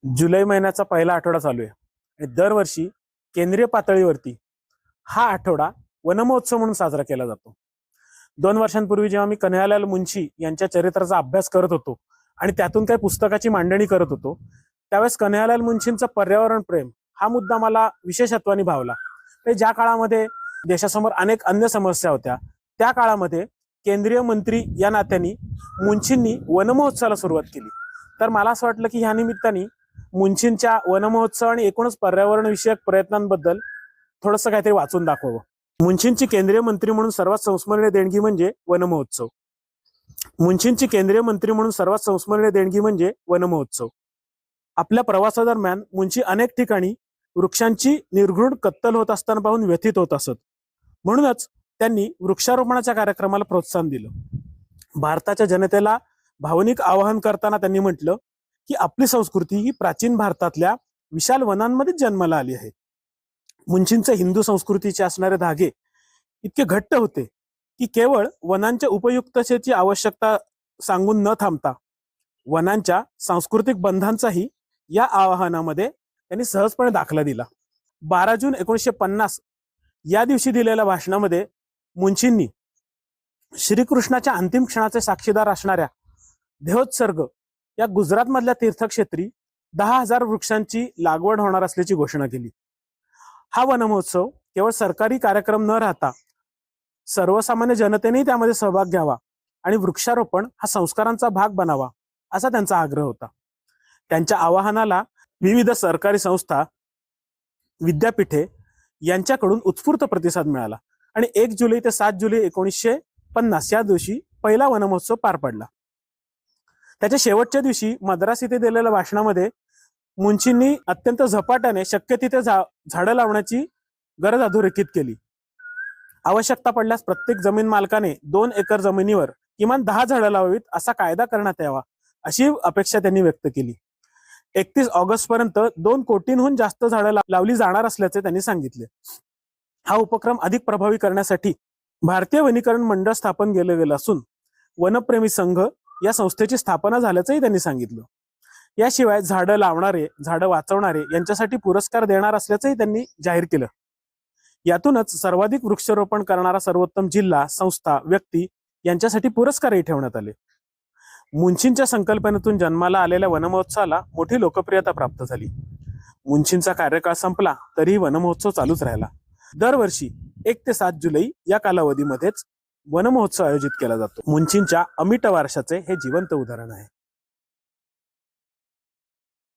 जुलै महिन्याचा पहिला आठवडा चालू आहे आणि दरवर्षी केंद्रीय पातळीवरती हा आठवडा वनमहोत्सव म्हणून साजरा केला जातो. 2 वर्षांपूर्वी जेव्हा मी कन्हैयालाल मुंशी यांच्या चरित्राचा अभ्यास करत होतो आणि त्यातून काही पुस्तकाची मांडणी करत होतो, त्यावेळेस कन्हैयालाल मुंशींचं पर्यावरण प्रेम हा मुद्दा मला विशेषत्वाने भावला. ज्या काळामध्ये देशासमोर अनेक अन्य समस्या होत्या, त्या काळामध्ये केंद्रीय मंत्री या नात्याने मुंशींनी वनमहोत्सवाला सुरुवात केली. तर मला असं वाटलं की ह्या निमित्ताने मुंशींच्या वनमहोत्सव आणि एकूणच पर्यावरण विषयक प्रयत्नांबद्दल थोडंसं काहीतरी वाचून दाखवावं. मुंशींची केंद्रीय मंत्री म्हणून सर्वात संस्मरणीय देणगी म्हणजे वनमहोत्सव. मुंशींची केंद्रीय मंत्री म्हणून सर्वात संस्मरणीय देणगी म्हणजे वनमहोत्सव. आपल्या प्रवासादरम्यान मुंशी अनेक ठिकाणी वृक्षांची निर्घृण कत्तल होत असताना पाहून व्यथित होत असत. म्हणूनच त्यांनी वृक्षारोपणाच्या कार्यक्रमाला प्रोत्साहन दिलं. भारताच्या जनतेला भावनिक आवाहन करताना त्यांनी म्हटलं की आपली संस्कृती ही प्राचीन भारतातल्या विशाल वनांमध्ये जन्माला आली आहे. मुंशींचे हिंदू संस्कृतीचे असणारे धागे इतके घट्ट होते की केवळ वनांच्या उपयुक्ततेची आवश्यकता सांगून न थांबता वनांच्या सांस्कृतिक बंधांचाही या आवाहनामध्ये त्यांनी सहजपणे दाखला दिला. 12 जून 1950 या दिवशी दिलेल्या भाषणामध्ये मुंशींनी श्रीकृष्णाच्या अंतिम क्षणाचे साक्षीदार असणाऱ्या देहोत्सर्ग या गुजरात मधल्या तीर्थक्षेत्री 10,000 वृक्षांची लागवड होणार असल्याची घोषणा केली. हा वनमहोत्सव केवळ सरकारी कार्यक्रम न राहता सर्वसामान्य जनतेनेही त्यामध्ये सहभाग घ्यावा आणि वृक्षारोपण हा संस्कारांचा भाग बनावा असा त्यांचा आग्रह होता. त्यांच्या आवाहनाला विविध सरकारी संस्था, विद्यापीठे यांच्याकडून उत्स्फूर्त प्रतिसाद मिळाला आणि 1 जुलै ते 7 जुलै 1950 या दिवशी पहिला वनमहोत्सव पार पडला. त्याच्या शेवटच्या दिवशी मद्रास इथे दिलेल्या भाषणामध्ये मुंशींनी अत्यंत झपाट्याने शक्य तिथे झाडं लावण्याची गरज अधोरेखित केली. आवश्यकता पडल्यास प्रत्येक जमीन मालकाने 2 एकर जमिनीवर किमान 10 झाडं लावावीत असा कायदा करण्यात यावा अशी अपेक्षा त्यांनी व्यक्त केली. 31 ऑगस्ट पर्यंत 2 कोटींहून जास्त झाडं लावली जाणार असल्याचे त्यांनी सांगितले. हा उपक्रम अधिक प्रभावी करण्यासाठी भारतीय वनीकरण मंडळ स्थापन केलं गेलं असून वनप्रेमी संघ या संस्थेची स्थापना झाल्याचंही त्यांनी सांगितलं. याशिवाय झाडं लावणारे, झाडं वाचवणारे यांच्यासाठी पुरस्कार देणार असल्याचंही त्यांनी जाहीर केलं. यातूनच सर्वाधिक वृक्षारोपण करणारा सर्वोत्तम जिल्हा, संस्था, व्यक्ती यांच्यासाठी पुरस्कारही ठेवण्यात आले. मुंशींच्या संकल्पनेतून जन्माला आलेल्या वनमहोत्सवाला मोठी लोकप्रियता प्राप्त झाली. मुंशींचा कार्यकाळ संपला तरीही वनमहोत्सव चालूच राहिला. दरवर्षी 1 ते 7 जुलै या कालावधीमध्येच वनमहोत्सव आयोजित केला जातो. मुंशींच्या अमिट वारशाचे हे जिवंत उदाहरण आहे.